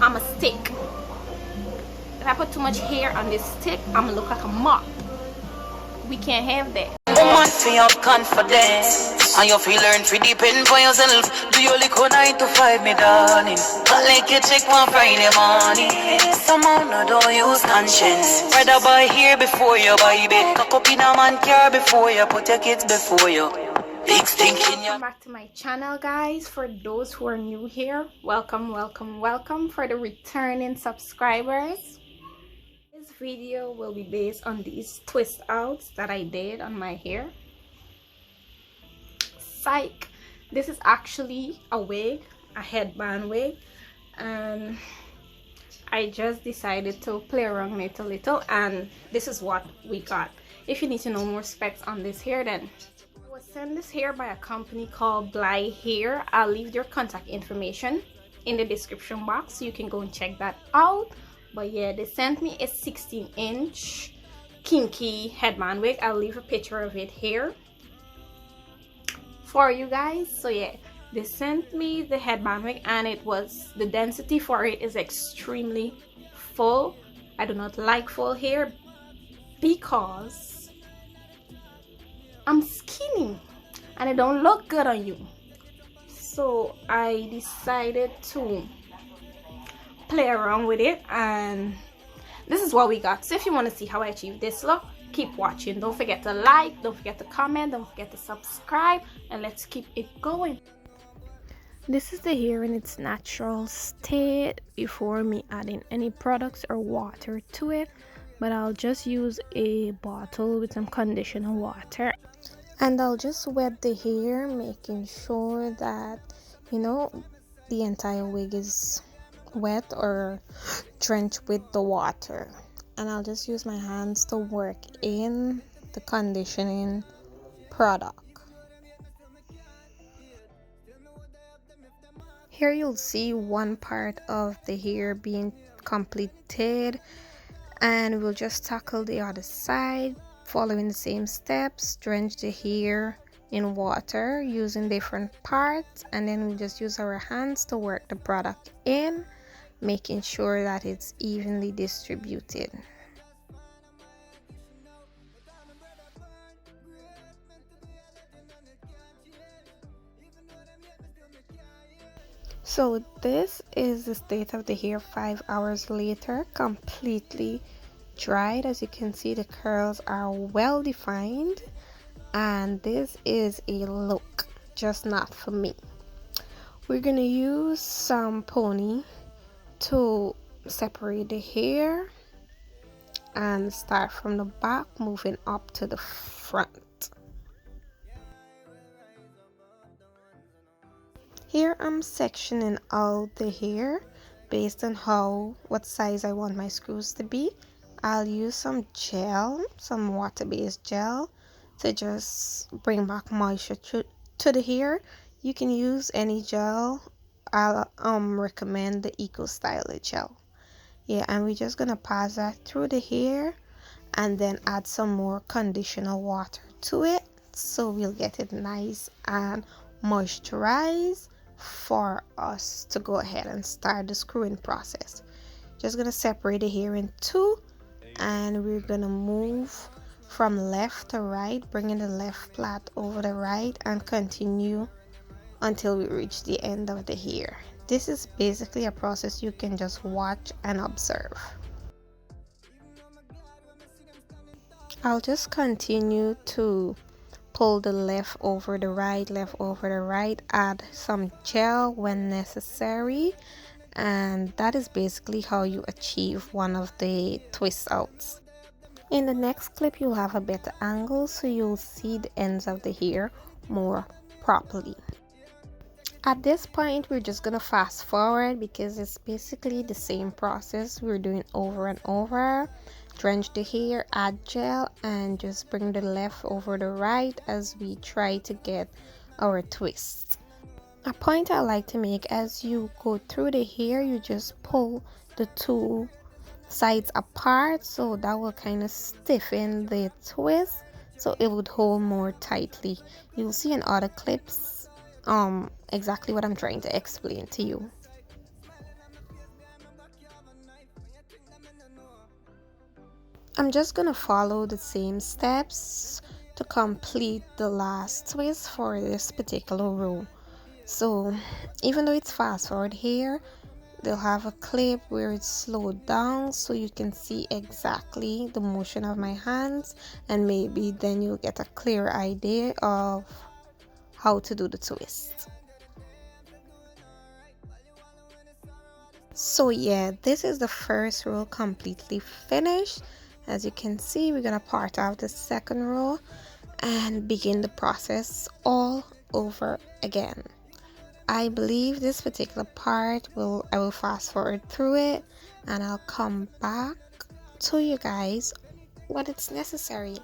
I'm a stick. If I put too much hair on this stick, I'm gonna look like a mop. We can't have that. Woman, feel confidence, and you feel learn to depend for yourself. Do you like 9 to 5, me darling? But like you check one Friday morning. Somehow no don't use conscience. Rather buy here before you buy bed. Cock up in a man car before you put your kids before you. Welcome back to my channel, guys. For those who are new here, welcome. For the returning subscribers, this video will be based on these twist outs that I did on my hair. Psych, this is actually a wig, a headband wig, and I just decided to play around with it a little, and this is what we got. If you need to know more specs on this hair, then I was sent this hair by a company called Bnick Hair. I'll leave their contact information in the description box so you can go and check that out. But yeah, they sent me a 16-inch kinky headband wig. I'll leave a picture of it here for you guys. So yeah, they sent me the headband wig, and the density for it is extremely full. I do not like full hair because I'm skinny and it don't look good on you. So I decided to play around with it, and this is what we got. So if you want to see how I achieve this look, keep watching. Don't forget to like, don't forget to comment, don't forget to subscribe, and let's keep it going. This is the hair in its natural state before me adding any products or water to it, but I'll just use a bottle with some conditioner water, and I'll just wet the hair, making sure that, you know, the entire wig is wet or drenched with the water. And I'll just use my hands to work in the conditioning product. Here you'll see one part of the hair being completed, and we'll just tackle the other side following the same steps. Drench the hair in water using different parts, and then we'll just use our hands to work the product in, making sure that it's evenly distributed. So this is the state of the hair 5 hours later, completely dried. As you can see, the curls are well defined, and this is a look just not for me. We're gonna use some pony to separate the hair and start from the back, moving up to the front. Here I'm sectioning out the hair based on what size I want my screws to be. I'll use some gel, some water-based gel, to just bring back moisture to the hair. You can use any gel. I'll recommend the Eco Styler gel. Yeah, and we're just gonna pass that through the hair and then add some more conditioner water to it, so we'll get it nice and moisturized for us to go ahead and start the screwing process. Just gonna separate the hair in two, and we're gonna move from left to right, bringing the left plait over the right, and continue until we reach the end of the hair. This is basically a process you can just watch and observe. I'll just continue to pull the left over the right, add some gel when necessary, and that is basically how you achieve one of the twist outs. In the next clip you'll have a better angle, so you'll see the ends of the hair more properly. At this point we're just gonna fast forward because it's basically the same process we're doing over and over. Drench the hair, add gel, and just bring the left over the right as we try to get our twist. A point I like to make: as you go through the hair, you just pull the two sides apart, so that will kind of stiffen the twist, so it would hold more tightly. You'll see in other clips exactly what I'm trying to explain to you. I'm just gonna follow the same steps to complete the last twist for this particular row. So even though it's fast forward here, they'll have a clip where it's slowed down so you can see exactly the motion of my hands, and maybe then you'll get a clear idea of how to do the twist. So yeah, this is the first row completely finished. As you can see, we're gonna part out the second row and begin the process all over again. I believe this particular part I will fast forward through it and I'll come back to you guys when it's necessary.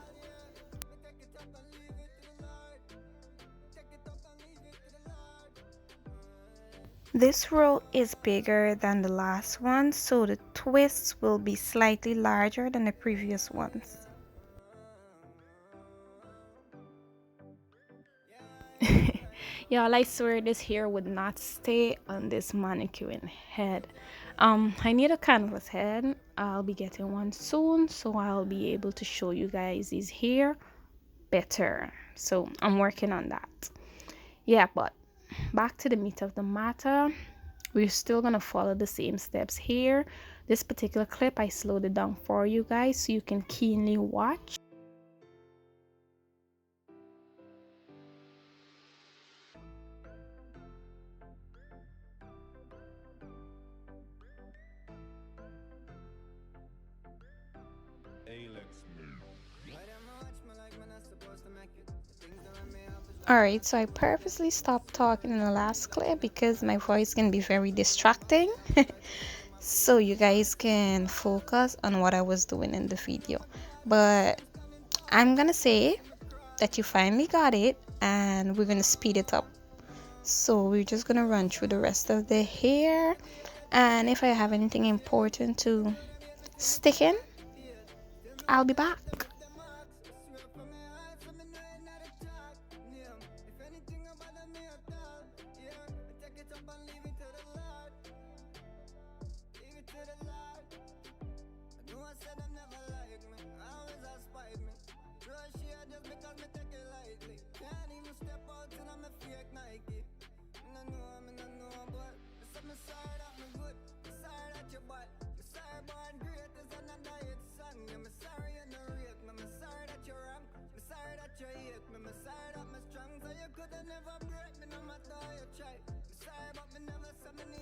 This row is bigger than the last one, so the twists will be slightly larger than the previous ones. Y'all, I swear this hair would not stay on this mannequin head. I need a canvas head. I'll be getting one soon, so I'll be able to show you guys his hair better. So I'm working on that. Yeah, but back to the meat of the matter. We're still gonna follow the same steps here. This particular clip I slowed it down for you guys so you can keenly watch. Alright, so I purposely stopped talking in the last clip because my voice can be very distracting. So you guys can focus on what I was doing in the video. But I'm gonna say that you finally got it and we're gonna speed it up. So we're just gonna run through the rest of the hair, and if I have anything important to stick in, I'll be back.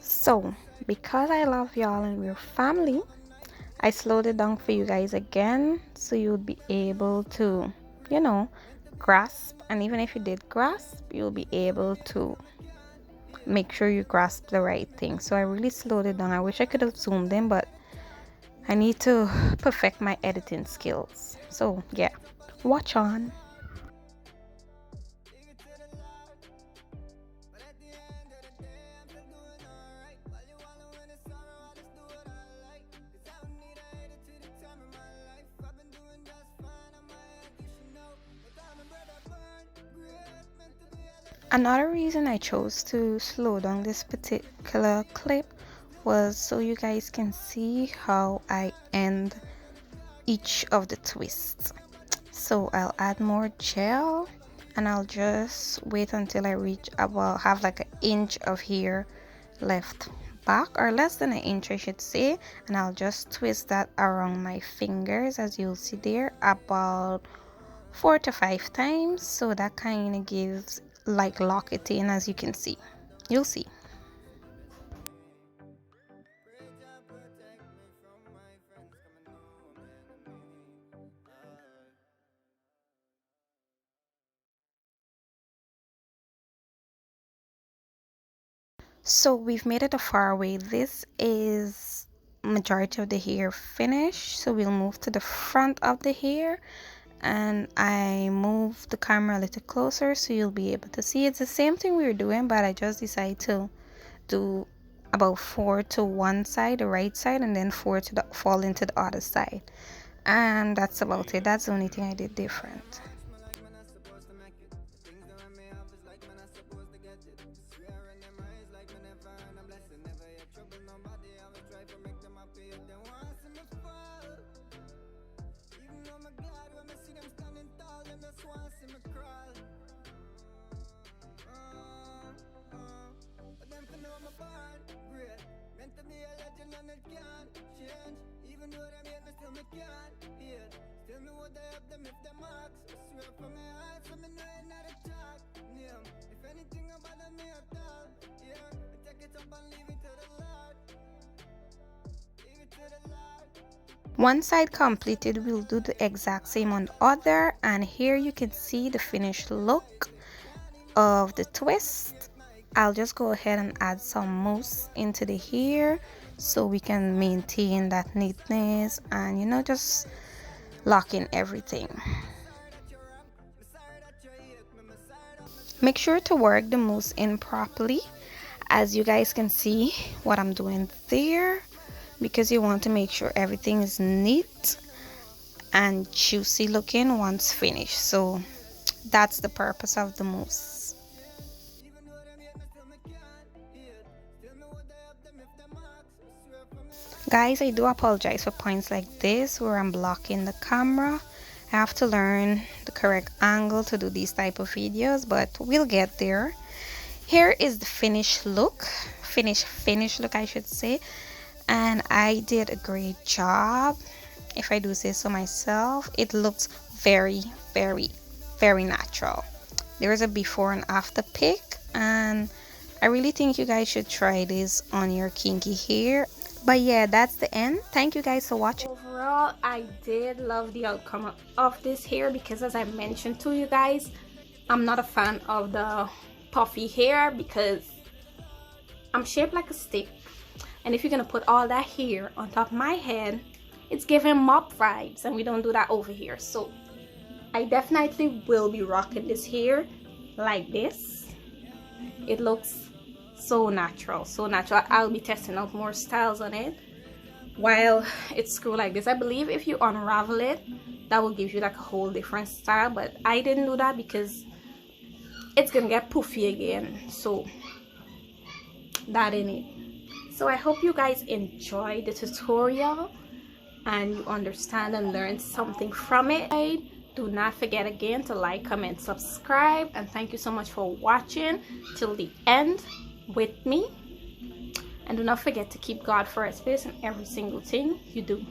So, because I love y'all and we're family, I slowed it down for you guys again so you'll be able to, grasp. And even if you did grasp, you'll be able to make sure you grasp the right thing. So I really slowed it down. I wish I could have zoomed in, but I need to perfect my editing skills. So yeah, watch on. Another reason I chose to slow down this particular clip was so you guys can see how I end each of the twists. So I'll add more gel and I'll just wait until I reach about have like an inch of hair left back, or less than an inch I should say, and I'll just twist that around my fingers, as you'll see there, about 4 to 5 times, so that kind of gives like lock it in, as you can see. You'll see. So we've made it a far away. This is majority of the hair finished, so we'll move to the front of the hair, and I move the camera a little closer so you'll be able to see. It's the same thing we were doing, but I just decided to do about 4 to one side, the right side, and then 4 to fall into the other side, and that's about it. That's the only thing I did different. One side completed, we'll do the exact same on the other, and here you can see the finished look of the twist. I'll just go ahead and add some mousse into the hair so we can maintain that neatness and, you know, just lock in everything. Make sure to work the mousse in properly, as you guys can see what I'm doing there, because you want to make sure everything is neat and juicy looking once finished. So that's the purpose of the mousse. Guys, I do apologize for points like this where I'm blocking the camera. I have to learn the correct angle to do these type of videos, but we'll get there. Here is the finished look, finished look I should say, and I did a great job, if I do say so myself. It looks very, very, very natural. There is a before and after pic, and I really think you guys should try this on your kinky hair. But yeah, that's the end. Thank you guys for watching. Overall, I did love the outcome of this hair, because as I mentioned to you guys, I'm not a fan of the puffy hair because I'm shaped like a stick, and if you're gonna put all that hair on top of my head, it's giving mop vibes, and we don't do that over here. So I definitely will be rocking this hair like this. It looks so natural, so natural. I'll be testing out more styles on it while it's screwed like this. I believe if you unravel it, that will give you like a whole different style, but I didn't do that because it's gonna get poofy again, so that ain't it. So I hope you guys enjoyed the tutorial and you understand and learned something from it. Do not forget again to like, comment, subscribe, and thank you so much for watching till the end with me. And do not forget to keep God first place in every single thing you do.